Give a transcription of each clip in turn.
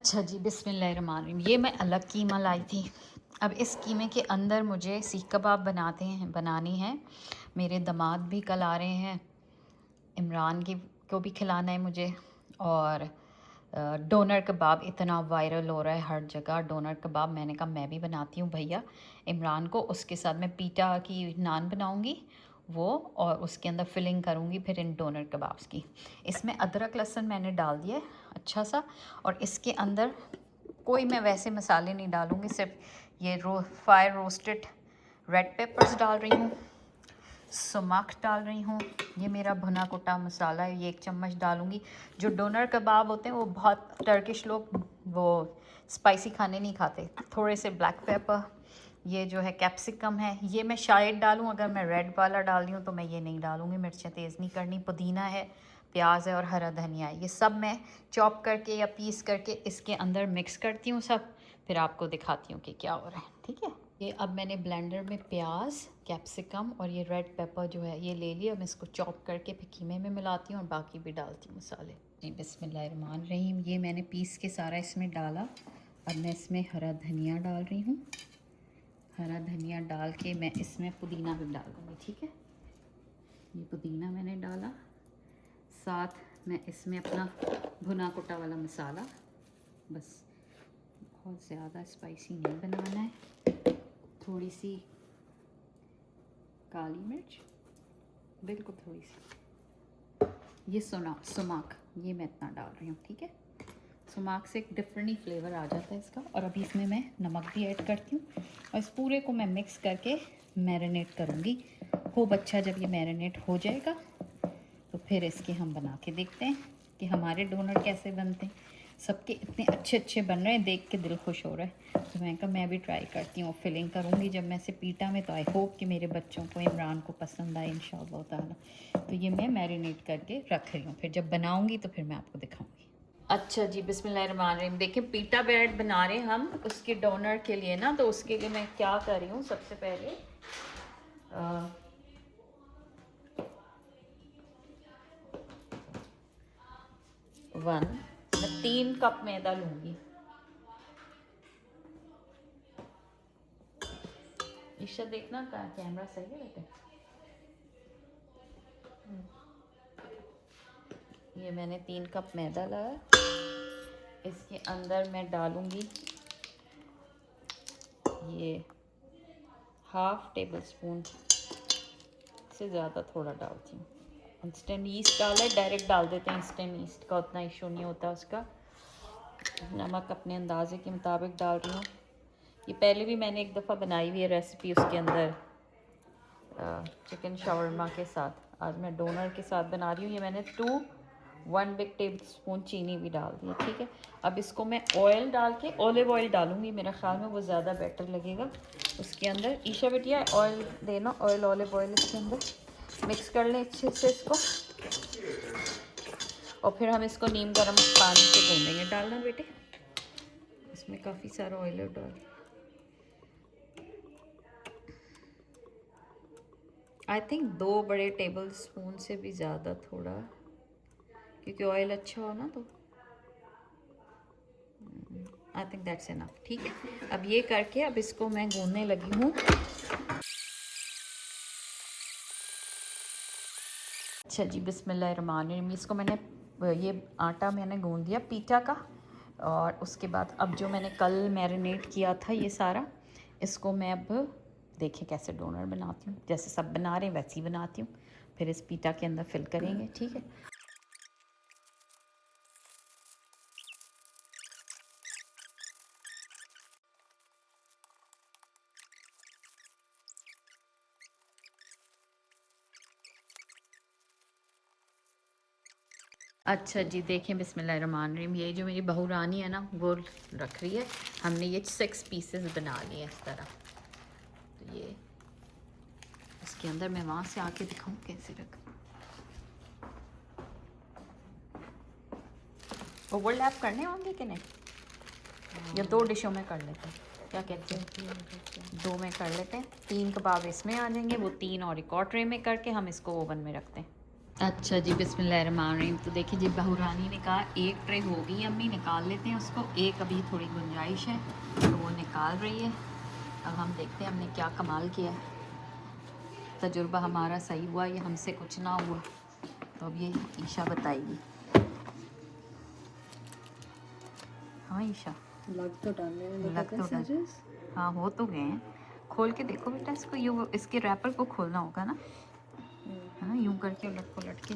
अच्छा जी, बिस्मिल्लाहिर्रहमानिर्रहीम। ये मैं अलग कीमा लाई थी। अब इस कीमे के अंदर मुझे सीख कबाब बनानी है। मेरे दामाद भी कल आ रहे हैं, इमरान की को भी खिलाना है मुझे। और डोनर कबाब इतना वायरल हो रहा है हर जगह। डोनर कबाब मैंने कहा मैं भी बनाती हूँ भैया इमरान को। उसके साथ मैं पीटा की नान बनाऊँगी वो, और उसके अंदर फिलिंग करूँगी फिर इन डोनर कबाब्स की। इसमें अदरक लहसुन मैंने डाल दिया है अच्छा सा। और इसके अंदर कोई मैं वैसे मसाले नहीं डालूँगी, सिर्फ ये फायर रोस्टेड रेड पेपर्स डाल रही हूँ, सुमाख डाल रही हूँ। ये मेरा भुना कुटा मसाला है, ये 1 चम्मच डालूँगी। जो डोनर कबाब होते हैं वो बहुत टर्किश लोग वो स्पाइसी खाने नहीं खाते। थोड़े से ब्लैक पेपर, ये जो है कैप्सिकम है, ये मैं शायद डालूँ। अगर मैं रेड वाला डाल रही हूँ तो मैं ये नहीं डालूँगी, मिर्चें तेज़ नहीं करनी। पुदीना है, प्याज है और हरा धनिया है। ये सब मैं चॉप करके या पीस करके इसके अंदर मिक्स करती हूँ सब, फिर आपको दिखाती हूँ कि क्या हो रहा है। ठीक है, ये अब मैंने ब्लेंडर में प्याज, कैप्सिकम और ये रेड पेपर जो है ये ले लिया। मैं इसको चॉप करके फिर कीमे में मिलाती हूँ और बाकी भी डालती हूँ मसाले। जी बिस्मिल्लाहिर्रहमानिर्रहीम। ये मैंने पीस के सारा इसमें डाला। अब मैं इसमें हरा धनिया डाल रही हूँ। हरा धनिया डाल के मैं इसमें पुदीना भी डाल दूँगी। ठीक है, ये पुदीना मैंने डाला। साथ मैं इसमें अपना भुना कुटा वाला मसाला, बस बहुत ज़्यादा स्पाइसी नहीं बनाना है। थोड़ी सी काली मिर्च, बिल्कुल थोड़ी सी। ये सुमाक, ये मैं इतना डाल रही हूँ। ठीक है, सुमाक से एक डिफरेंट ही फ्लेवर आ जाता है इसका। और अभी इसमें मैं नमक भी ऐड करती हूँ और इस पूरे को मैं मिक्स करके मैरिनेट करूँगी खूब अच्छा। जब ये मैरिनेट हो जाएगा तो फिर इसके हम बना के देखते हैं कि हमारे डोनर कैसे बनते हैं। सबके इतने अच्छे अच्छे बन रहे हैं, देख के दिल खुश हो रहा है। तो मैं कहा मैं भी ट्राई करती हूँ, फिलिंग करूँगी जब मैं इसे पीटा में। तो आई होप कि मेरे बच्चों को, इमरान को पसंद आए इंशाअल्लाह ताला। तो ये मैं मैरिनेट करके रख रही हूँ, फिर जब बनाऊँगी तो फिर मैं आपको दिखाऊँगी। अच्छा जी, बिस्मिल्लाहिर्रहमानिर्रहीम। देखिए पीटा ब्रेड बना रहे हैं हम उसके डोनर के लिए ना। तो उसके लिए मैं क्या कर रही हूँ, सबसे पहले 3 कप मैदा लूँगी। ईशा देखना का कैमरा सही है बेटे। ये मैंने 3 कप मैदा लाया। इसके अंदर मैं डालूँगी ये हाफ टेबल स्पून से ज़्यादा थोड़ा डालती हूँ। इंस्टेंट ईस्ट डाला है, डायरेक्ट डाल देते हैं इंस्टेंट ईस्ट का, उतना इशू नहीं होता उसका। नमक अपने अंदाजे के मुताबिक डाल रही हूँ। ये पहले भी मैंने एक दफ़ा बनाई हुई है रेसिपी उसके अंदर चिकन शावरमा के साथ। आज मैं डोनर के साथ बना रही हूँ। ये मैंने 1 बिग टेबल स्पून चीनी भी डाल दी है। ठीक है, अब इसको मैं ऑयल डाल के, ऑलिव ऑयल डालूँगी, मेरा ख्याल में वो ज़्यादा बेटर लगेगा उसके अंदर। ईशा बिटिया ऑयल देना, ऑयल ऑलिव ऑयल इसके अंदर मिक्स कर लें अच्छे से इसको। और फिर हम इसको नीम गर्म पानी से भूनेंगे। डालना बेटे, इसमें काफ़ी सारा ऑयल डाल। आई थिंक 2 बड़े टेबल स्पून से भी ज़्यादा थोड़ा, क्योंकि ऑयल अच्छा हो ना। तो आई थिंक दैट्स इनफ। ठीक है, अब ये करके अब इसको मैं गूंदने लगी हूँ। अच्छा जी, बिस्मिल्लाहिर्रहमानिर्रहीम। इसको मैंने ये आटा मैंने गूंद दिया पीठा का। और उसके बाद अब जो मैंने कल मैरिनेट किया था ये सारा, इसको मैं अब देखें कैसे डोनर बनाती हूँ। जैसे सब बना रहे हैं वैसे ही बनाती हूँ, फिर इस पीठा के अंदर फिल करेंगे। ठीक है, अच्छा जी, देखें बिस्मिल्लाहिर्रहमानिर्रहीम। ये जो मेरी बहू रानी है ना वो रख रही है। हमने ये 6 पीसेस बना लिए इस तरह। तो ये इसके अंदर मैं वहाँ से आके दिखाऊँ कैसे रख। ओवरलैप करने होंगे कि नहीं, या 2 डिशों में कर लेते हैं। क्या कहते हैं, 2 में कर लेते हैं, 3 कबाब इसमें आ जाएंगे, वो 3 और एक और ट्रे में करके हम इसको ओवन में रखते हैं। अच्छा जी, बिस्मिल्लाहिर्रहमानिर्रहीम। तो देखिए जी, बहूरानी ने कहा 1 ट्रे होगी अम्मी, निकाल लेते हैं उसको, एक अभी थोड़ी गुंजाइश है तो वो निकाल रही है। अब हम देखते हैं हमने क्या कमाल किया है, तजुर्बा हमारा सही हुआ या हमसे कुछ ना हुआ, तो अब ये ईशा बताएगी। हाँ ईशा, लग तो डालने में लग तो डर, हाँ हो तो गए हैं। खोल के देखो बेटा इसको, यूँ इसके रैपर को खोलना होगा ना, है ना, यूँ करके उलट पुलट के,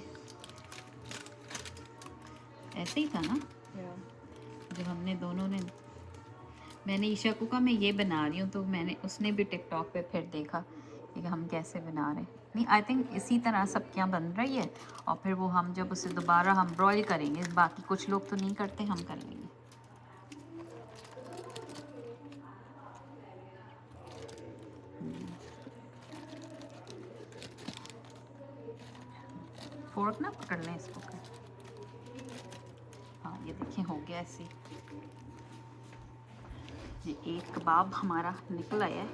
ऐसे ही था ना जब हमने दोनों ने, मैंने ईशा को कहा मैं ये बना रही हूँ, तो मैंने उसने भी टिकटॉक पे फिर देखा कि हम कैसे बना रहे हैं। नहीं, आई थिंक इसी तरह सब्जियाँ बन रही है, और फिर वो हम जब उसे दोबारा हम ब्रॉयल करेंगे, बाकी कुछ लोग तो नहीं करते, हम कर लेंगे। फोर्क ना पकड़ लें इसको कर। हाँ ये देखिए हो गया ऐसे, ये एक कबाब हमारा निकल आया है,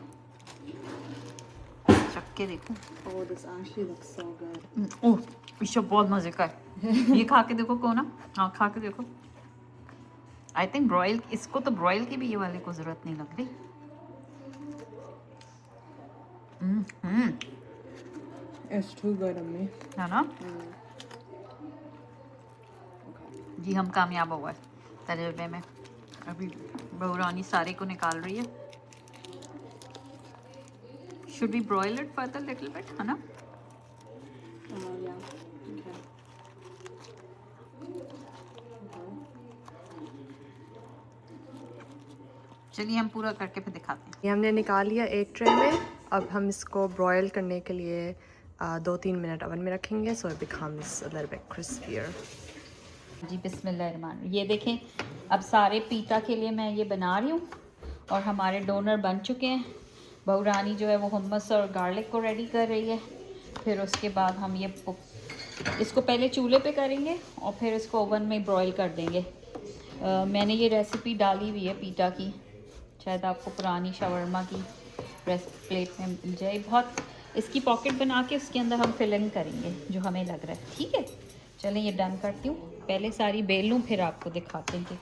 चख के देखो। Oh, this actually looks so good. ओह ईशा बहुत मज़े का है। ये खा के देखो कौन ना, हाँ खा के देखो। आई थिंक ब्रॉयल, इसको तो ब्रॉयल की भी ये वाले को ज़रूरत नहीं लग रही। It's too good, अम्मी। है ना जी, हम कामयाब हो गए तजुर्बे में। अभी बहूरानी सारे को निकाल रही है। Should be broil it further little bit, है ना? Yeah. Okay. चलिए हम पूरा करके फिर दिखाते हैं। ये हमने निकाल लिया एक ट्रे में। अब हम इसको ब्रॉयल करने के लिए 2-3 मिनट ओवन में रखेंगे, so it becomes a little bit crispier. जी बिस्मिल्लाहिर्रहमान। ये देखें, अब सारे पीता के लिए मैं ये बना रही हूँ, और हमारे डोनर बन चुके हैं। बहूरानी जो है वो hummus और गार्लिक को रेडी कर रही है। फिर उसके बाद हम ये इसको पहले चूल्हे पे करेंगे और फिर इसको ओवन में ब्रॉयल कर देंगे। मैंने ये रेसिपी डाली हुई है पीटा की, शायद आपको पुरानी शवरमा की प्लेट में मिल जाए। बहुत इसकी पॉकेट बना के उसके अंदर हम फिलिंग करेंगे जो हमें लग रहा है। ठीक है, चलें ये डन करती हूँ। पहले सारी बेल लूँ, फिर आपको दिखाते हैं कि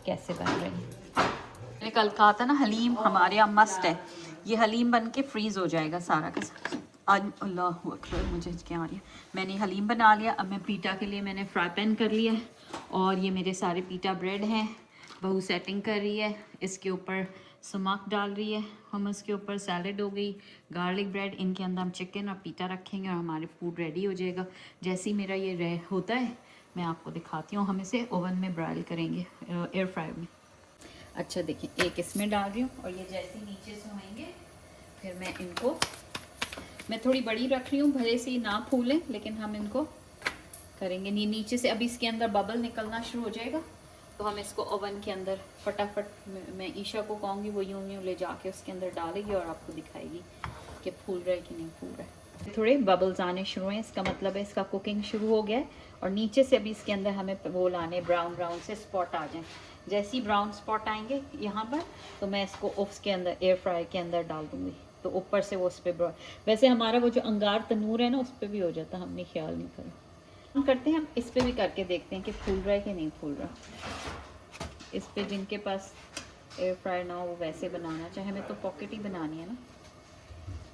कैसे बन रही है। मैंने कल कहा था ना हलीम हमारे यहाँ मस्ट है। ये हलीम बन के फ्रीज़ हो जाएगा सारा का सारा। आज अल्लाह अकबर, मुझे क्या आ रही है। मैंने हलीम बना लिया। अब मैं पीटा के लिए मैंने फ्राई पैन कर लिया है, और ये मेरे सारे पीटा ब्रेड हैं। बहू सेटिंग कर रही है, इसके ऊपर सुमाक डाल रही है, हमस के ऊपर सैलड हो गई, गार्लिक ब्रेड, इनके अंदर हम चिकन और पीटा रखेंगे और हमारे फूड रेडी हो जाएगा। जैसे ही मेरा ये होता है मैं आपको दिखाती हूँ। हम इसे ओवन में ब्राइल करेंगे, एयर फ्रायर में। अच्छा देखिए, एक इसमें डाल रही हूँ, और ये जैसे ही नीचे से होंगे फिर मैं इनको, मैं थोड़ी बड़ी रख रही हूँ भले से ना फूलें, लेकिन हम इनको करेंगे नहीं नीचे से। अभी इसके अंदर बबल निकलना शुरू हो जाएगा, तो हम इसको ओवन के अंदर फटाफट, मैं ईशा को कहूँगी वो यूँ ले जाके उसके अंदर डालेगी और आपको दिखाएगी कि फूल रहा है कि नहीं फूल रहा है। थोड़े बबल्स आने शुरू हैं, इसका मतलब है इसका कुकिंग शुरू हो गया है। और नीचे से अभी इसके अंदर हमें वो लाने, ब्राउन ब्राउन से स्पॉट आ जाएँ। जैसे ही ब्राउन स्पॉट आएंगे यहाँ पर, तो मैं इसको उसके अंदर एयर फ्राई के अंदर डाल दूँगी, तो ऊपर से वो उस पर, वैसे हमारा वो जो अंगार तनूर है ना उस पर भी हो जाता, हमने ख्याल नहीं करा। हम करते हैं, हम इस पर भी करके देखते हैं कि फूल रहा है कि नहीं फूल रहा। इस पे जिनके पास एयर फ्रायर ना हो वो वैसे बनाना चाहे, हमें तो पॉकेट ही बनानी है ना,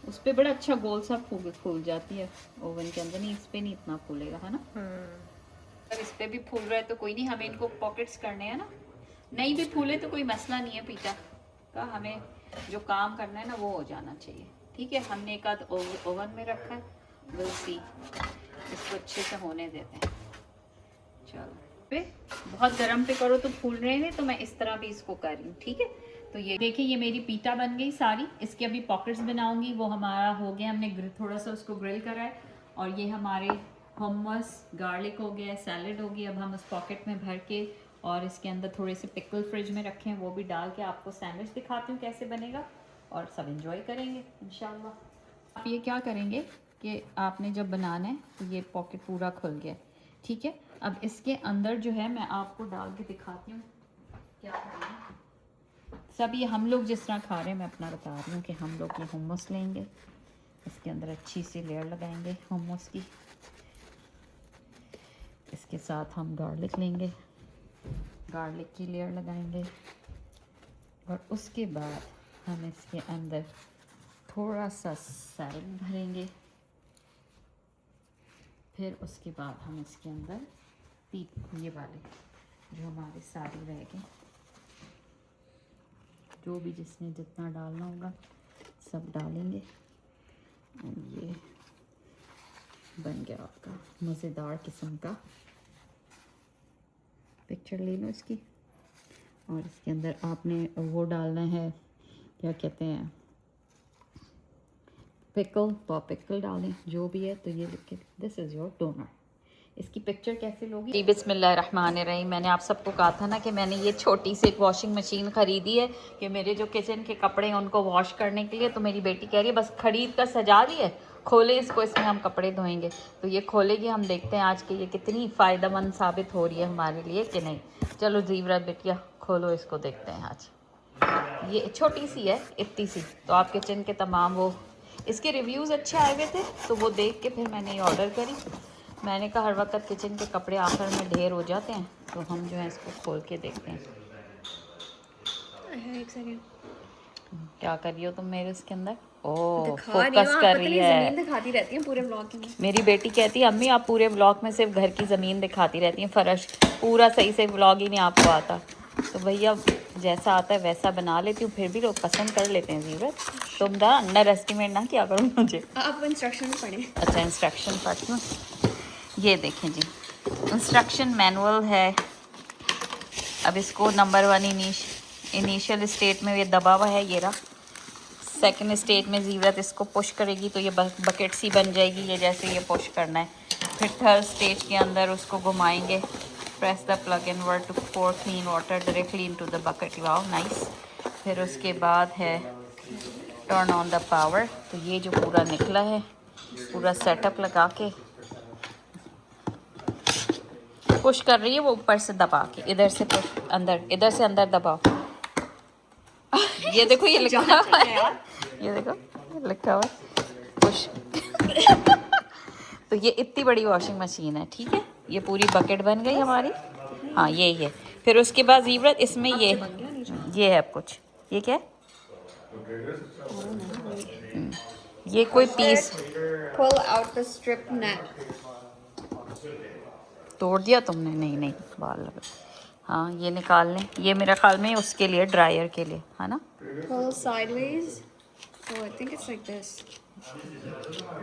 उस पर बड़ा अच्छा गोल सा फूल जाती है ओवन के अंदर। नहीं, इस पर नहीं इतना फूलेगा, है ना। अगर इस पर भी फूल रहा है तो कोई नहीं, हमें इनको पॉकेट्स करने हैं ना। नहीं भी फूले तो कोई मसला नहीं है, पीटा का हमें जो काम करना है ना वो हो जाना चाहिए। ठीक है, हमने एक आध ओवन में रखा है, विल सी, इसको अच्छे से होने देते हैं। चलो, पे बहुत गर्म पे करो तो फूल रहे हैं, तो मैं इस तरह भी इसको कर रही हूँ। ठीक है, तो ये देखिए, ये मेरी पीटा बन गई सारी। इसके अभी पॉकेट्स बनाऊंगी, वो हमारा हो गया, हमने थोड़ा सा उसको ग्रिल करा है। और ये हमारे hummus, गार्लिक हो गया, सैलड हो गई। अब हम उस पॉकेट में भर के और इसके अंदर थोड़े से पिकल फ्रिज में रखे हैं, वो भी डाल के आपको सैंडविच दिखाती हूँ कैसे बनेगा, और सब इंजॉय करेंगे इंशाल्लाह। आप ये क्या करेंगे कि आपने जब बनाना है तो ये पॉकेट पूरा खुल गया, ठीक है। अब इसके अंदर जो है मैं आपको डाल के दिखाती हूँ क्या करना है। सब ये हम लोग जिस तरह खा रहे हैं, मैं अपना बता रही हूँ कि हम लोग ये hummus लेंगे, इसके अंदर अच्छी सी लेयर लगाएंगे hummus की। इसके साथ हम गार्लिक लेंगे, गार्लिक की लेयर लगाएंगे और उसके बाद हम इसके अंदर थोड़ा सा सैलड भरेंगे। फिर उसके बाद हम इसके अंदर ये वाले जो हमारे सारे रह गए, जो भी जिसने जितना डालना होगा सब डालेंगे। और ये बन गया आपका मज़ेदार किस्म का। पिक्चर ले लो इसकी। और इसके अंदर आपने वो डालना है, क्या कहते हैं, पिकल, पॉप पिकल डालें, जो भी है। तो ये लिख के दिस इज़ योर डोनर। इसकी पिक्चर कैसे लोगी? जी बिस्मिल्लाहिर्रहमानिर्रहीम। मैंने आप सबको कहा था ना कि मैंने ये छोटी सी एक वॉशिंग मशीन ख़रीदी है कि मेरे जो किचन के कपड़े हैं उनको वॉश करने के लिए। तो मेरी बेटी कह रही है बस ख़रीद कर सजा दी है, खोले इसको, इसमें हम कपड़े धोएंगे। तो ये खोलेगी, हम देखते हैं आज कि ये कितनी फ़ायदेमंद साबित हो रही है हमारे लिए कि नहीं। चलो जीवरा बेटिया खोलो इसको, देखते हैं आज। ये छोटी सी है, इतनी सी। तो आप किचन के तमाम वो इसके रिव्यूज़ अच्छे आए हुए थे, तो वो देख के फिर मैंने ये ऑर्डर करी। मैंने कहा हर वक्त किचन के कपड़े आखिर में ढेर हो जाते हैं, तो हम जो है इसको खोल के देखते हैं। एक सेकंड, क्या कर रही हो तुम मेरे इसके अंदर? ओह दिखा फोकस रही हूँ, कर पता रही नहीं है। ज़मीन दिखाती रहती है पूरे ब्लॉग में। मेरी बेटी कहती है अम्मी आप पूरे ब्लॉग में सिर्फ घर की ज़मीन दिखाती रहती हैं, फर्श पूरा सही से ब्लॉग ही नहीं आपको आता। तो भैया जैसा आता है वैसा बना लेती हूँ, फिर भी लोग पसंद कर लेते हैं। जीवत तुम ना अंडर एस्टिमेट ना किया करो मुझे। आप इंस्ट्रक्शन पढ़ें। अच्छा इंस्ट्रक्शन पढ़ लूँ। ये देखें जी, इंस्ट्रक्शन मैनुअल है। अब इसको नंबर 1 इनिशियल स्टेट में ये दबा हुआ है, ये रहा। सेकंड स्टेज में जीवरत इसको पुश करेगी तो ये बकेट सी बन जाएगी, ये जैसे ये पुश करना है। फिर थर्ड स्टेज के अंदर उसको घुमाएंगे। Press the plug invert to pour clean water directly into the bucket. Wow nice. फिर उसके बाद है टर्न ऑन द पावर। तो ये जो पूरा निकला है, पूरा सेटअप लगा के पुश कर रही है वो, ऊपर से दबा के इधर से पुश, अंदर इधर से अंदर दबाओ। ये देखो ये लिखा हुआ है, ये देखो ये लिखा हुआ है पुश। तो ये इतनी बड़ी वॉशिंग मशीन है, ठीक है। ये पूरी बकेट बन गई हमारी। हाँ यही है। फिर उसके बाद जीवरत इसमें ये है अब कुछ, ये क्या है? ये कोई piece Pull out the strip net. तोड़ दिया तुमने? नहीं बाल लगा। हाँ ये निकाल लें। ये मेरा ख्याल में उसके लिए, ड्रायर के लिए है ना। Pull sideways. So I think it's like this.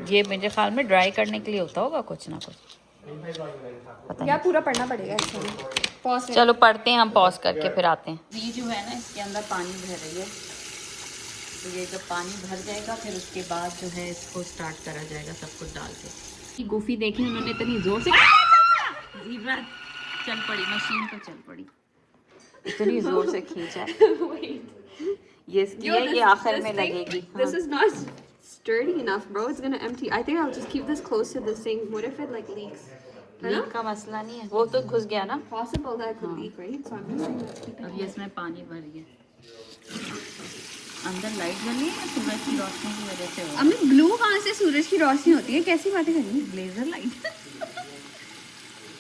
ये मेरे ख्याल में ड्राई करने के लिए होता होगा कुछ ना कुछ, पता क्या नहीं। पूरा पढ़ना पड़ेगा एक्चुअली। पॉज चलो पढ़ते हैं हम, पॉज करके फिर आते हैं। ये जो है ना इसके अंदर पानी भर रही है, तो ये जब पानी भर जाएगा फिर उसके बाद जो है इसको स्टार्ट करा जाएगा सब कुछ डाल के। गोफी देखें उन्होंने इतनी जोर से जीवरत चल पड़ी, मशीन पर चल पड़ी, इतनी जोर से खींचा। ये इसकी है, ये आखिर में लगेगी। This is not sturdy enough, bro. It's gonna empty. I think I'll just keep this close to the sink. What if it like leaks? Leak का मसला नहीं है, वो तो घुस गया ना। Possible that it could leak, right? So I'm just gonna keep it. अब ये इसमें पानी भर गया। अंदर लाइट जल रही है, सूरज की रोशनी की वजह से हो। अम्मी ग्लू कहाँ से सूरज की रोशनी होती है? कैसी बातें कर रही हैं? Blazer light.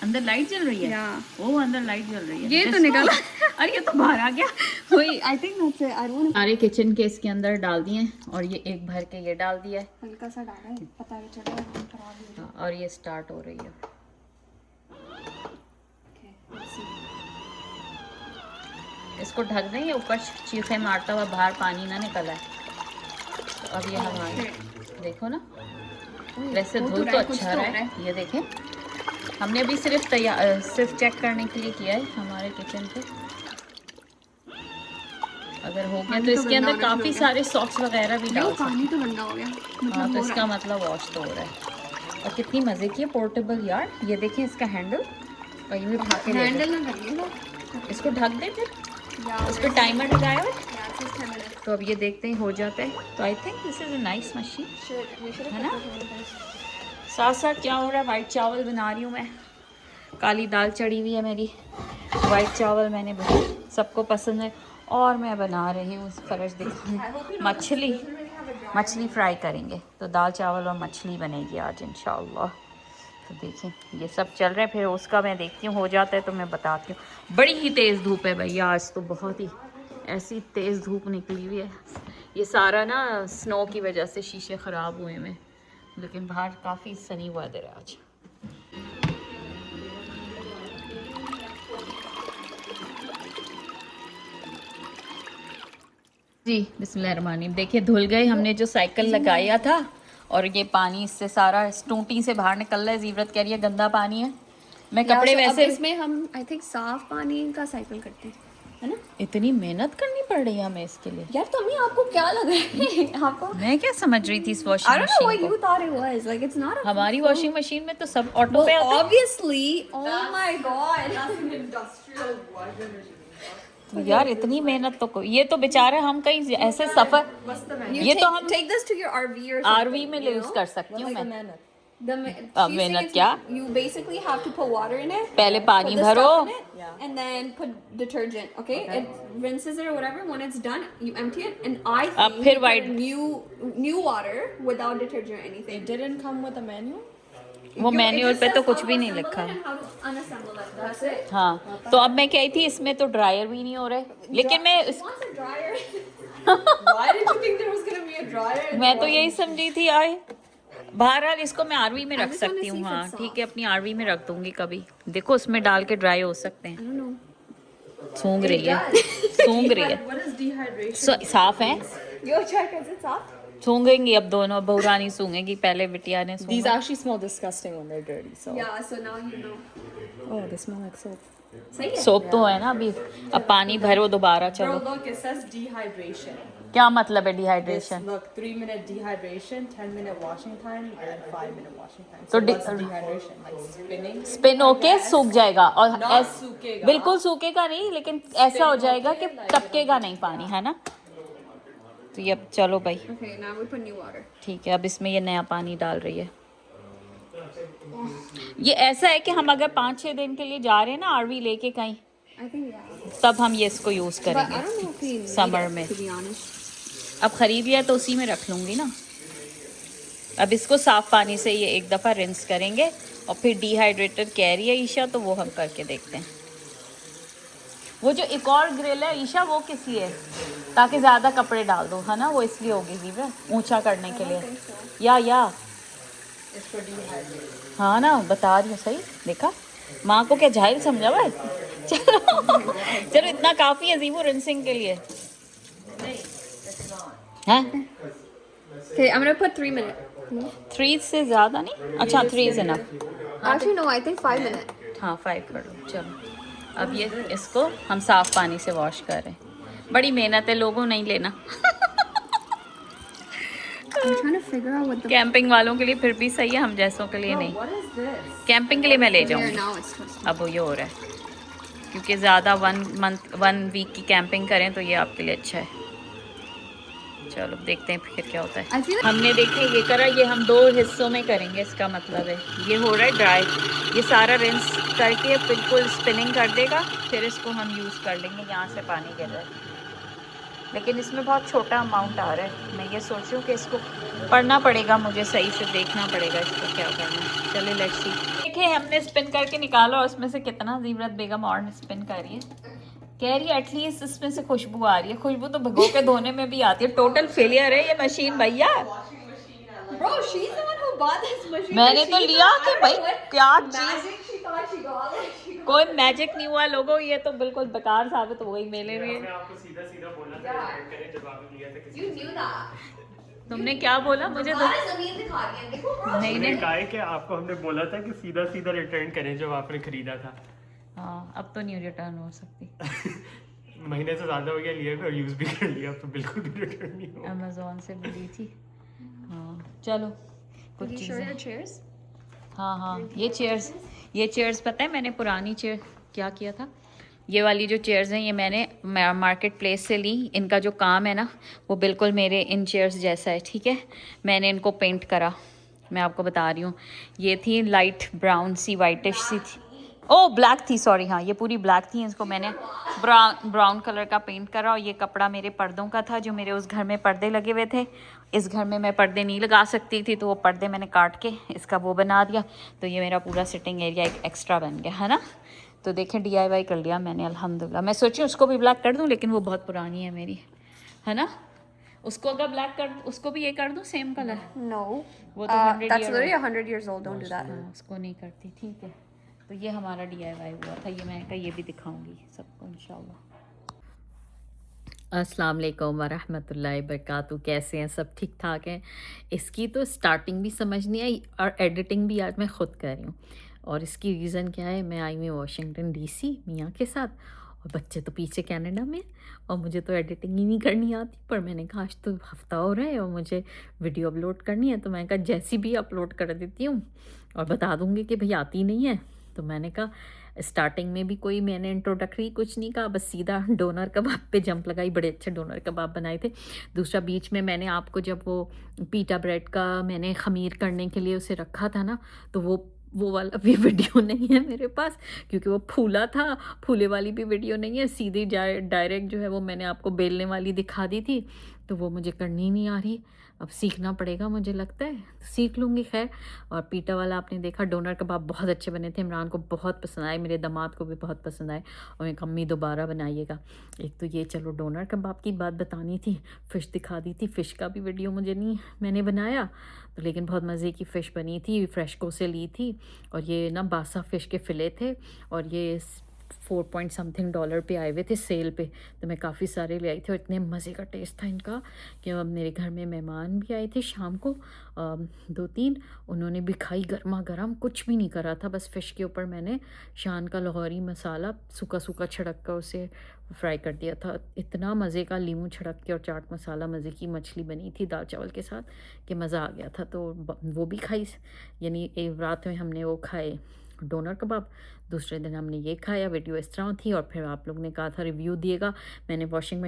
अंदर लाइट जल रही है। Yeah. ओ अंदर लाइट जल रही है। ये तो निकला। अरे ये तो बाहर आ गया। Wait, I think that's it. I don't want सारे किचन के इसके अंदर डाल दिए और ये एक भर के ये डाल दिया है। हल्का सा डाला है, पता नहीं चला हम खराब हो हाँ, और ये स्टार्ट हो रही है। Okay, let's see. इसको ढक दें, ये ऊपर चीखे मारता हुआ बाहर पानी ना निकला है। तो अब ये हमारे देखो ना, वैसे हो तो धुल रहा तो है, कुछ अच्छा तो रहा हो रहा है। ये देखें, हमने अभी सिर्फ चेक करने के लिए किया है हमारे किचन पे। अगर हो गया तो इसके अंदर काफ़ी सारे सॉक्स वगैरह भी डाल सकते हैं। पानी तो गंदा हो गया। हाँ तो इसका मतलब वॉश तो हो रहा है। और कितनी मज़े की है पोर्टेबल यार। ये देखें इसका हैंडल, और ये भी उठा के ले हैंडल ना करिएगा। जाओ। इसको ढक दें फिर, या उस पर टाइमर लगाया हुआ है। या सिर्फ 10 minutes. तो अब ये देखते हैं हो जाता है। तो I think this is a nice machine. We should है have ना? put this on first. साथ साथ क्या हो रहा है, वाइट चावल बना रही हूँ मैं। काली दाल चढ़ी हुई है मेरी, वाइट चावल मैंने बनाई, सबको पसंद है। और मैं बना रही हूँ फ़र्श दिखाऊँ मछली फ्राई करेंगे, तो दाल चावल और मछली बनेगी आज इंशाअल्लाह। तो देखें ये सब चल रहा है, फिर उसका मैं देखती हूँ, हो जाता है तो मैं बताती हूँ। बड़ी ही तेज़ धूप है भैया आज तो, बहुत ही ऐसी तेज़ धूप निकली हुई है। ये सारा ना स्नो की वजह से शीशे ख़राब हुए हैं, लेकिन बाहर काफ़ी सनी वेदर है आज। जी बिस्मिल्लाहिर्रहमानिर्रहीम। देखिए धुल गए हमने जो साइकिल लगाया था, और ये पानी इससे सारा टूटी से बाहर निकल रहा है। जीवरत कह रही है गंदा पानी है। मैं कपड़े वैसे इसमें हम आई थिंक साफ पानी का साइकिल करते हैं, है ना? इतनी मेहनत करनी पड़ रही है हमें इसके लिए यार तो आपको क्या लग रहा है? आपको मैं क्या समझ रही थी इस I washing don't know what machine you को। thought it was. Like it's not a हमारी वॉशिंग मशीन में तो सब ऑटो पे आता है। obviously. Oh my god. तो यार इतनी मेहनत तो ये तो बेचारे हम कहीं ऐसे सफर, ये तो हम take this to your RV or RV में यूज कर सकती हूँ मैं। अब she's मेहनत saying क्या? You basically have to put water in it. पहले पानी put the भरो, stuff in it, and then put detergent. Okay? It rinses it or whatever. When it's done, you empty it, and I अब think फिर you put white- new water without detergent or anything. It didn't come with a manual? वो manual पे तो कुछ भी नहीं लिखा है। That's it. हाँ तो अब मैं कही थी इसमें तो ड्रायर भी नहीं हो रहे, लेकिन मैं Wants a dryer. Why did you think there was gonna be a dryer? मैं तो यही समझी थी आए। बहरहाल इसको मैं आरवी में रख just wanna सकती हूँ। see if हाँ it's ठीक है, अपनी आरवी में रख दूंगी कभी। देखो उसमें डाल के ड्राई हो सकते हैं। I don't know. सूंघ रही है, सूंघ रही है। What is dehydration? साफ है, Yo, check. Is it soft? सूंघेंगी अब दोनों। बहुरानी सूंघेगी, पहले बिटिया ने These सूंघा। actually smell disgusting when they're dirty. So. Yeah. So now you know. Oh, they smell like soap. सही है. सोप तो है ना अभी। अब पानी भरो दोबारा, Bro, चलो। look, it says dehydration. क्या मतलब है This, dehydration? look, 3-minute dehydration, 10-minute washing time, and then 5-minute washing time. So So what's dehydration? Like spinning? Spin होके सूख जाएगा और Not सूखेगा। बिल्कुल सूखेगा नहीं, लेकिन ऐसा हो जाएगा कि टपकेगा नहीं पानी, है ना? तो ये अब चलो भाई Okay. Now we put new water. ठीक है। अब इसमें ये नया पानी डाल रही है। ये ऐसा है कि हम अगर 5-6 दिन के लिए जा रहे हैं ना आरवी लेके कहीं, I think yeah. तब हम ये इसको यूज But I करेंगे don't know if we need summer it, में। to be honest. अब खरीद लिया तो उसी में रख लूंगी ना। अब इसको साफ पानी से ये एक दफ़ा रिंस करेंगे, और फिर डिहाइड्रेटेड कह रही है ईशा, तो वो हम करके देखते हैं। वो जो एक और ग्रिल है ईशा, वो किस लिए? ताकि ज़्यादा कपड़े डाल दो, है ना? वो इसलिए होगी जीवन ऊंचा करने के लिए, या It's for dehydration. हाँ ना, बता रही हूँ सही। देखा, माँ को क्या जाहिल समझा भाई। चलो चलो इतना काफ़ी है जीवो रिंसिंग के लिए। हैं? Okay. I'm gonna put 3 minutes. 3 से ज़्यादा नहीं? अच्छा 3 is enough। Actually no. I think 5 minutes. हाँ 5 कर लो चलो। अब ये इसको हम साफ पानी से वॉश कर रहे हैं। बड़ी मेहनत है, लोगों नहीं लेना। I'm trying to figure out what the. Camping वालों के लिए फिर भी सही है, हम जैसों के लिए नहीं। What is this? कैंपिंग के लिए मैं ले Here जाऊँगी। now it's twisted. अब ये हो रहा है क्योंकि ज़्यादा 1 वीक की कैंपिंग करें तो ये आपके लिए अच्छा है। चलो देखते हैं फिर क्या होता है। I feel like हमने देखे ये करा, ये हम 2 हिस्सों में करेंगे, इसका मतलब है ये हो रहा है ड्राई। ये सारा रिंस करके बिल्कुल स्पिनिंग कर देगा, फिर इसको हम यूज़ कर लेंगे। यहाँ से पानी गिर रहा है, लेकिन इसमें बहुत छोटा अमाउंट आ रहा है। मैं ये सोच रही हूँ कि इसको पढ़ना पड़ेगा, मुझे सही से देखना पड़ेगा इसको क्या करना है। चलिए लेट्स सी। देखिए हमने स्पिन करके निकाला, और उसमें से कितना जीवरत बेगम और स्पिन कर रही है। कह रही है एटलीस्ट इसमें से खुशबू आ रही है। खुशबू तो भिगो के धोने में भी आती है। टोटल फेलियर है ये मशीन भैया। bro, she's the one who bought this machine. मैंने She तो thought, लिया कि I don't भाई know what क्या चीज़, magic she thought she got. Like, she got. कोई मैजिक नहीं हुआ लोगों, ये तो बिल्कुल बेकार साबित हो गई मेले में। आपको सीधा सीधा बोला था रिटर्न करें जब आपने लिया था किसी You knew that. तुमने क्या बोला मुझे तो? सारे जमीन दिखा रही है, देखो bro. नहीं ने नहीं, कहा है कि आपको हमने बोला था कि सीधा सीधा रिटर्न करें जब आपने खरीदा था। हाँ अब तो नहीं रिटर्न हो सकती। महीने से ज्यादा हो गया लिए और यूज भी कर लिया, अब तो बिल्कुल भी रिटर्न नहीं हो। अमेज़ॉन से भी ली थी। हाँ चलो कुछ Did you show चीज़ें। your chairs? हाँ ये चेयर्स पता है मैंने पुरानी चेयर क्या किया था। ये वाली जो चेयर्स हैं ये मैंने मार्केट प्लेस से ली। इनका जो काम है ना वो बिल्कुल मेरे इन चेयर्स जैसा है, ठीक है। मैंने इनको पेंट करा, मैं आपको बता रही हूँ। ये थी लाइट ब्राउन सी वाइटिश सी थी, ओ ब्लैक थी, सॉरी, हाँ ये पूरी ब्लैक थी। इसको मैंने ब्राउन कलर का पेंट करा और ये कपड़ा मेरे पर्दों का था जो मेरे उस घर में पर्दे लगे हुए थे। इस घर में मैं पर्दे नहीं लगा सकती थी तो वो पर्दे मैंने काट के इसका वो बना दिया। तो ये मेरा पूरा सिटिंग एरिया एक एक्स्ट्रा बन गया है ना। तो देखें DIY कर लिया मैंने अल्हम्दुलिल्लाह। मैं सोची उसको भी ब्लैक कर दूँ लेकिन वो बहुत पुरानी है मेरी, है ना। उसको अगर ब्लैक कर, उसको भी ये कर दूँ सेम कलर। No. वो तो 100 That's year literally old। 100 years old. Don't do that. हाँ, उसको नहीं करती, ठीक है। तो ये हमारा DIY हुआ था। ये मैं ये भी दिखाऊंगी सबको इंशाल्लाह। अस्सलाम वालेकुम वरहमतुल्लाहि वबरकातुहू। कैसे हैं सब? ठीक ठाक हैं। इसकी तो स्टार्टिंग भी समझ नहीं आई और एडिटिंग भी आज मैं ख़ुद कर रही हूँ। और इसकी रीज़न क्या है, मैं आई हुई वाशिंगटन DC मियाँ के साथ और बच्चे तो पीछे कनाडा में और मुझे तो एडिटिंग ही नहीं करनी आती। पर मैंने कहा आज तो हफ्ता हो रहा है और मुझे वीडियो अपलोड करनी है, तो मैंने कहा जैसी भी अपलोड कर देती हूँ और बता दूँगी कि भाई आती नहीं है। तो मैंने कहा स्टार्टिंग में भी कोई मैंने इंट्रोडक्टरी कुछ नहीं कहा, बस सीधा डोनर कबाब पे जंप लगाई। बड़े अच्छे डोनर कबाब बनाए थे। दूसरा बीच में मैंने आपको जब वो पीटा ब्रेड का मैंने ख़मीर करने के लिए उसे रखा था ना, तो वो वाला भी वीडियो नहीं है मेरे पास क्योंकि वो फूला था। फूले वाली भी वीडियो नहीं है, सीधी डायरेक्ट जो है वो मैंने आपको बेलने वाली दिखा दी थी। तो वो मुझे करनी नहीं आ रही, अब सीखना पड़ेगा मुझे लगता है, सीख लूँगी खैर। और पीटा वाला आपने देखा, डोनर कबाब बहुत अच्छे बने थे। इमरान को बहुत पसंद आए, मेरे दामाद को भी बहुत पसंद आए और एक अम्मी दोबारा बनाइएगा। एक तो ये चलो डोनर कबाब की बात बतानी थी, फ़िश दिखा दी थी। फ़िश का भी वीडियो मुझे नहीं मैंने बनाया तो, लेकिन बहुत मज़े की फ़िश बनी थी, फ्रेशको से ली थी। और ये ना बासा फ़िश के फ़िले थे और ये $4 something पे आए हुए थे सेल पे। तो मैं काफ़ी सारे ले आई थी और इतने मज़े का टेस्ट था इनका कि अब मेरे घर में मेहमान भी आए थे शाम को 2-3, उन्होंने भी खाई गर्मा गर्म। कुछ भी नहीं करा था, बस फ़िश के ऊपर मैंने शान का लाहौरी मसाला सूखा सूखा छिड़क कर उसे फ्राई कर दिया था। इतना मज़े का लीमू छिड़क के और चाट मसाला मज़े की मछली बनी थी दाल चावल के साथ कि मज़ा आ गया था। तो वो भी खाई, यानी एक रात में हमने वो खाए डोनर कबाब, दूसरे दिन हमने ये खाया। वीडियो इस तरह थी और फिर आप लोग ने कहा था रिव्यू दिएगा। मैंने वॉशिंग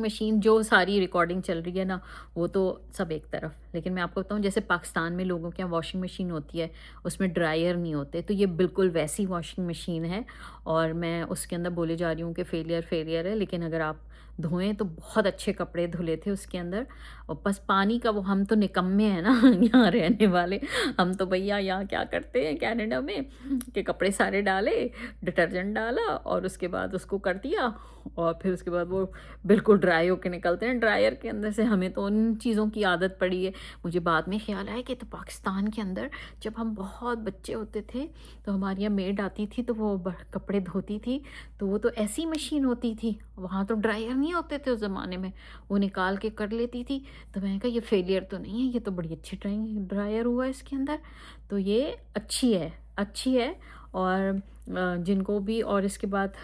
मशीन जो सारी रिकॉर्डिंग चल रही है ना, वो तो सब एक तरफ, लेकिन मैं आपको बताऊं जैसे पाकिस्तान में लोगों के यहाँ वॉशिंग मशीन होती है उसमें ड्रायर नहीं होते, तो ये बिल्कुल वैसी वॉशिंग मशीन है। और मैं उसके अंदर बोले जा रही हूँ कि फेलियर है, लेकिन अगर आप धोएं तो बहुत अच्छे कपड़े धुले थे उसके अंदर। और बस पानी का वो, हम तो निकम्मे हैं ना यहाँ रहने वाले, हम तो भैया यहाँ क्या करते हैं कनाडा में कि कपड़े सारे डाले, डिटर्जेंट डाला और उसके बाद उसको कर दिया और फिर उसके बाद वो बिल्कुल ड्राई होकर निकलते हैं ड्रायर के अंदर से। हमें तो उन चीज़ों की आदत पड़ी है। मुझे बाद में ख्याल आया कि तो पाकिस्तान के अंदर जब हम बहुत बच्चे होते थे तो हमारी यहाँ मेड आती थी तो वो कपड़े धोती थी, तो वो तो ऐसी मशीन होती थी, वहाँ तो ड्रायर नहीं होते थे उस ज़माने में, वो निकाल के कर लेती थी। तो मैंने कहा ये फेलियर तो नहीं है, ये तो बड़ी अच्छी ड्रायर हुआ इसके अंदर, तो ये अच्छी है। और जिनको भी, और इसके बाद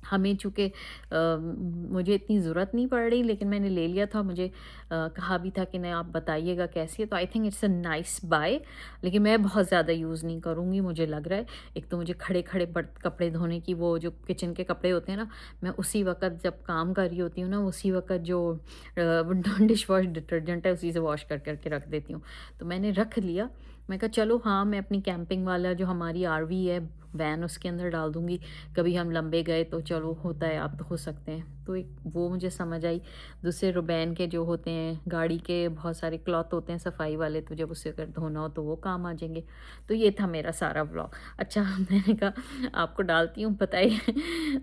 हमें चूँकि मुझे इतनी ज़रूरत नहीं पड़ रही, लेकिन मैंने ले लिया था। मुझे कहा भी था कि नहीं आप बताइएगा कैसी है, तो I think it's a nice buy. लेकिन मैं बहुत ज़्यादा यूज़ नहीं करूँगी, मुझे लग रहा है। एक तो मुझे खड़े कपड़े धोने की, वो जो किचन के कपड़े होते हैं ना, मैं उसी वक्त जब काम कर रही होती हूँ ना, उसी वक्त जो डिश वॉश डिटर्जेंट है उसी से वॉश करके रख देती हूँ। तो मैंने रख लिया। मैं कहा चलो हाँ, मैं अपनी कैंपिंग वाला जो हमारी RV है वैन, उसके अंदर डाल दूँगी। कभी हम लंबे गए तो चलो होता है, आप तो हो सकते हैं। तो एक वो मुझे समझ आई। दूसरे रुबैन के जो होते हैं, गाड़ी के बहुत सारे क्लॉथ होते हैं सफाई वाले, तो जब उसे अगर धोना हो तो वो काम आ जाएंगे। तो ये था मेरा सारा व्लॉग। अच्छा, मैंने कहा आपको डालती हूँ, बताइए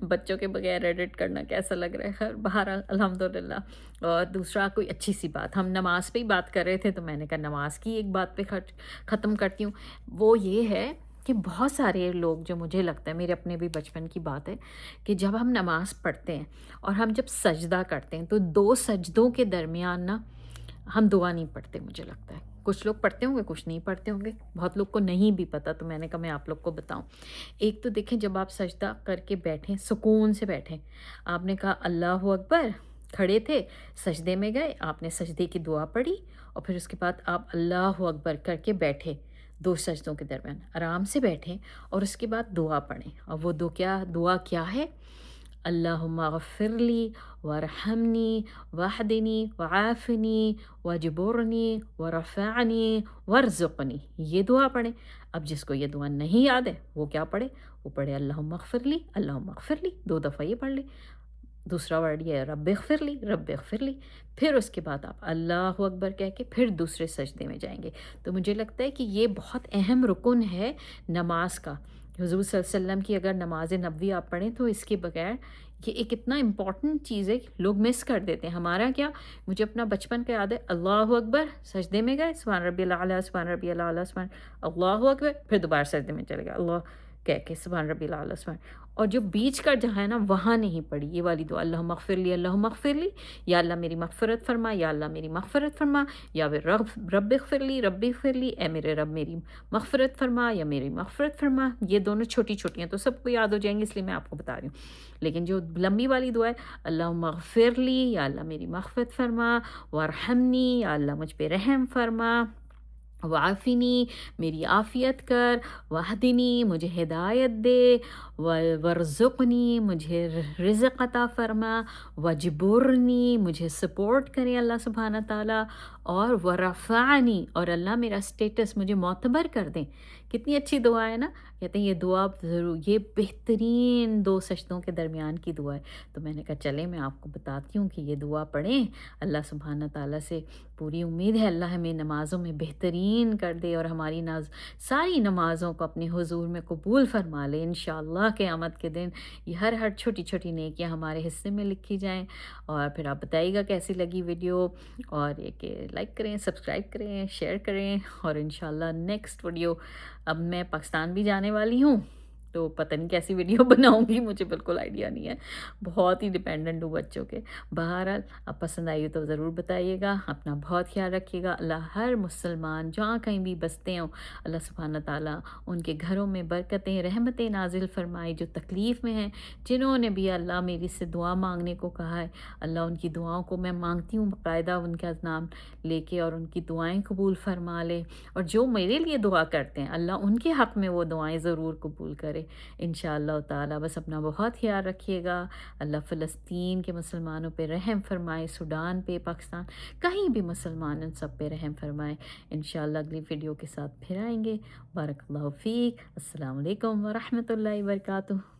बच्चों के बगैर एडिट करना कैसा लग रहा है। खैर बाहर अल्हम्दुलिल्लाह। और दूसरा कोई अच्छी सी बात, हम नमाज़ पे ही बात कर रहे थे, तो मैंने कहा नमाज़ की एक बात पे ख़त्म करती हूँ। वो ये है कि बहुत सारे लोग, जो मुझे लगता है मेरे अपने भी बचपन की बात है, कि जब हम नमाज़ पढ़ते हैं और हम जब सजदा करते हैं तो 2 सजदों के दरमियान ना हम दुआ नहीं पढ़ते। मुझे लगता है कुछ लोग पढ़ते होंगे, कुछ नहीं पढ़ते होंगे, बहुत लोग को नहीं भी पता। तो मैंने कहा मैं आप लोग को बताऊं। एक तो देखें, जब आप सजदा करके बैठें, सुकून से बैठें, आपने कहा अल्लाहु अकबर, खड़े थे, सजदे में गए, आपने सजदे की दुआ पढ़ी और फिर उसके बाद आप अल्लाहु अकबर करके बैठे 2 सजदों के दरमियान, आराम से बैठें और उसके बाद दुआ पढ़ें। और वो दुआ क्या है? अल्लाहुम्मा गफ़िरली वरहमनी वहदिनी वआफ़िनी वजबुरनी वरफ़अनी वरज़ुक़नी। ये दुआ पढ़ें। अब जिसको ये दुआ नहीं याद है वो क्या पढ़े? वो पढ़े अल्लाहुम्मा ग़फ़िरली 2 दफ़ा ये पढ़ ले। दूसरा वर्ड ये है रब्बिग़फ़िरली। फिर उसके बाद आप अल्लाहु अकबर कह के फिर दूसरे सजदे में जाएंगे। तो मुझे लगता है कि ये बहुत अहम रुकन है नमाज का। हुज़ूर सल्लल्लाहु अलैहि वसल्लम की अगर नमाज नबवी आप पढ़ें तो इसके बगैर ये एक इतना इम्पॉर्टेंट चीज़ है कि लोग मिस कर देते हैं। हमारा क्या, मुझे अपना बचपन का याद है, अल्लाहु अकबर सजदे में गए, सुभान रब्बियल आला सुभान रब्बियल आला सुभान अल्लाहु अकबर, फिर दोबारा सजदे में चले गए अल्लाह कह के सुभान रब्बियल आला सुभान। और जो बीच का जहाँ है ना वहाँ नहीं पड़ी ये वाली दुआ, अल्लाहुम्मा ग़फ़िरली, या अल्लाह मेरी मग़फ़िरत फरमा, या अल्लाह मेरी मग़फ़िरत फरमा, या फिर रब्बिग़फ़िरली ए मेरे रब मेरी मग़फ़िरत फरमा या मेरी मग़फ़िरत फरमा। ये दोनों छोटी छोटियाँ तो सबको याद हो जाएंगी इसलिए मैं आपको बता रही हूँ। लेकिन जो लंबी वाली दुआ है, अल्लाहुम्मा ग़फ़िरली या अल्लाह मेरी मग़फ़िरत फरमा, वरहमनी या अल्लाह मुझ पे रहम फरमा, वाफ़िनी मेरी आफ़ियत कर, वहदिनी मुझे हिदायत दे, वरज़ुक़नी मुझे रिज़्क़ अता फ़रमा, वजबुरनी मुझे सपोर्ट करे अल्लाह सुब्हाना ताला, और वरफ़अनी और अल्लाह मेरा स्टेटस मुझे मोतबर कर दें। कितनी अच्छी दुआ है ना। कहते हैं ये दुआ ज़रूर, ये बेहतरीन 2 सजदों के दरमियान की दुआ है। तो मैंने कहा चले मैं आपको बताती हूँ कि ये दुआ पढ़ें। अल्लाह सुब्हाना ताला से पूरी उम्मीद है अल्लाह हमें नमाज़ों में बेहतरीन कर दे और हमारी सारी नमाज़ों को अपने हुजूर में कबूल फरमा ले इंशाअल्लाह। क़यामत के दिन ये हर छोटी छोटी नेकियां हमारे हिस्से में लिखी जाएं। और फिर आप बताइएगा कैसी लगी वीडियो, और एक लाइक करें, सब्सक्राइब करें, शेयर करें। और इंशाअल्लाह नेक्स्ट वीडियो, अब मैं पाकिस्तान भी जाने वाली हूँ तो पता नहीं कैसी वीडियो बनाऊंगी, मुझे बिल्कुल आइडिया नहीं है, बहुत ही डिपेंडेंट हूँ बच्चों के। बहरहाल अब पसंद आई हो तो ज़रूर बताइएगा। अपना बहुत ख्याल रखिएगा। अल्लाह हर मुसलमान जहाँ कहीं भी बसते हों, अल्लाह सुब्हाना ताला उनके घरों में बरकतें रहमतें नाजिल फरमाए। जो तकलीफ़ में हैं, जिन्होंने भी अल्लाह मेरी से दुआ मांगने को कहा है, अल्लाह उनकी दुआओं को मैं मांगती हूँ बाकायदा उनका नाम लेके, और उनकी दुआएँ कबूल फरमा ले। और जो मेरे लिए दुआ करते हैं अल्लाह उनके हक़ में वो दुआएँ ज़रूर कबूल करे इंशाअल्लाह ताला। बस अपना बहुत ख्याल रखिएगा। अल्लाह फ़लस्तीन के मुसलमानों पे रहम फरमाए, सूडान पे, पाकिस्तान कहीं भी मुसलमान उन सब पे रहम फरमाए। इंशाअल्लाह अगली वीडियो के साथ फिर आएंगे। बारकल्लाहु फ़ीक। अस्सलाम वालेकुम व रहमतुल्लाहि व बरकातुहू।